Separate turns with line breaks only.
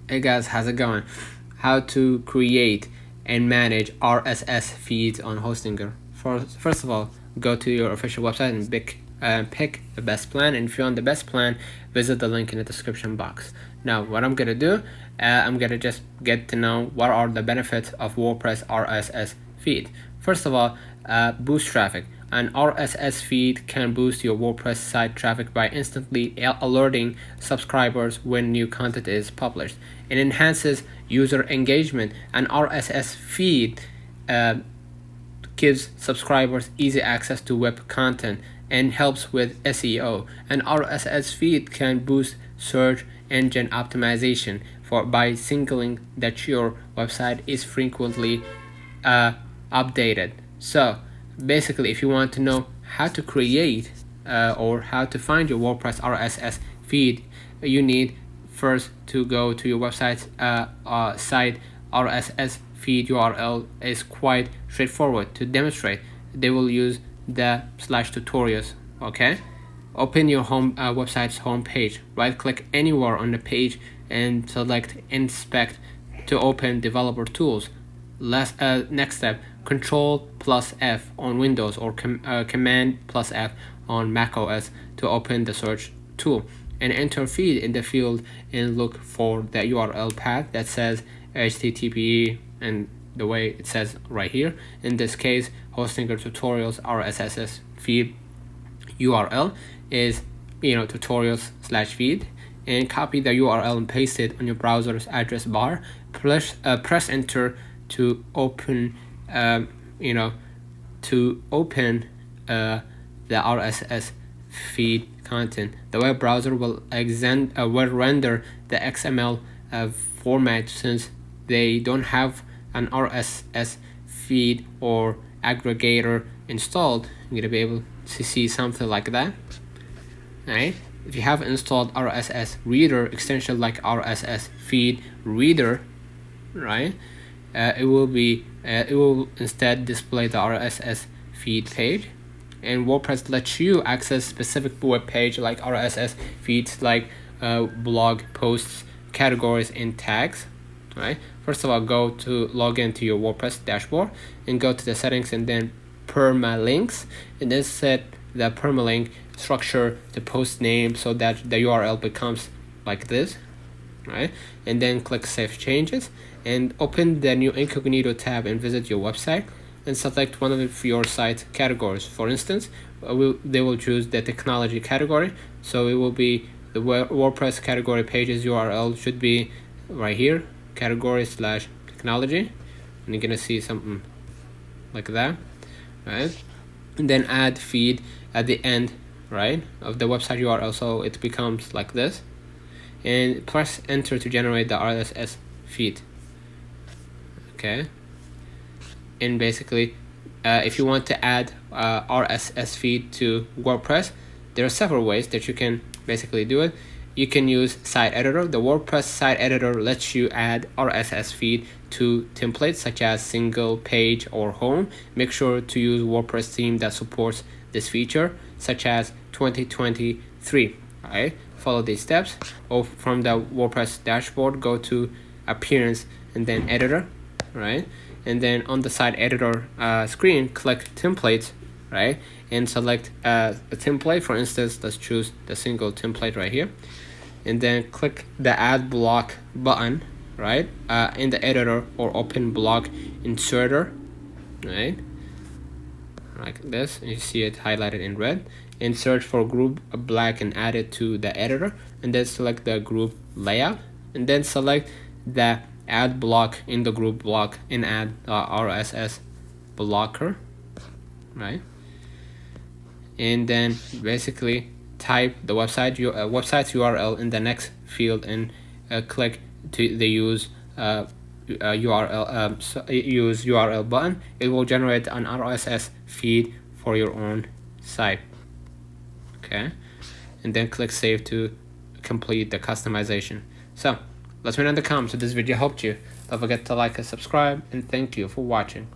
Hey guys, how's it going? How to create and manage RSS feeds on Hostinger. First of all, go to your official website and pick the best plan. And if you want the best plan, visit the link in the description box. Now, what I'm gonna do, I'm gonna just get to know what are the benefits of WordPress RSS feed. First of all, boost traffic. An RSS feed can boost your WordPress site traffic by instantly alerting subscribers when new content is published. It enhances user engagement. An RSS feed gives subscribers easy access to web content and helps with SEO. An RSS feed can boost search engine optimization by signaling that your website is frequently updated. So basically, if you want to know how to create or how to find your WordPress RSS feed, you need first to go to your website's site. RSS feed URL is quite straightforward to demonstrate. They will use the /tutorials. Okay, open your website's home page. Right click anywhere on the page and select inspect to open developer tools. Next step, Control+F on Windows or Command+F on macOS to open the search tool, and enter feed in the field and look for the URL path that says HTTP and the way it says right here. In this case, Hostinger Tutorials RSS feed URL is tutorials/feed, and copy the URL and paste it on your browser's address bar. Press enter to open the RSS feed content. The web browser will render the XML format. Since they don't have an RSS feed or aggregator installed, you're gonna be able to see something like that. Right? If you have installed RSS reader extension like RSS feed reader, right, it will instead display the RSS feed page, and WordPress lets you access specific web page like RSS feeds, like blog posts, categories, and tags. Right. First of all, log into your WordPress dashboard and go to the settings and then permalinks, and then set the permalink structure the post name so that the URL becomes like this. Right, and then click Save Changes and open the new incognito tab and visit your website and select one of your site categories. For instance, they will choose the technology category, so it will be the WordPress category pages URL should be right here, category/technology, and you're gonna see something like that, right? And then add feed at the end, right, of the website URL, so it becomes like this, and press enter to generate the RSS feed. Okay, and basically if you want to add RSS feed to WordPress, there are several ways that you can basically do it. You can use site editor. The WordPress site editor lets you add RSS feed to templates such as single page or home. Make sure to use WordPress theme that supports this feature, such as 2023. All right, follow these steps. Or from the WordPress dashboard, go to appearance and then editor, right? And then on the site editor screen, click templates, right? And select a template. For instance, let's choose the single template right here. And then click the add block button, right, in the editor, or open block inserter, right, like this, and you see it highlighted in red, and search for group black and add it to the editor, and then select the group layout, and then select the add block in the group block and add RSS blocker, right, and then basically type the website's URL in the next field and click to the use URL button. It will generate an RSS feed for your own site. Okay, and then click save to complete the customization. So let me know in the comments if this video helped you. Don't forget to like and subscribe, and thank you for watching.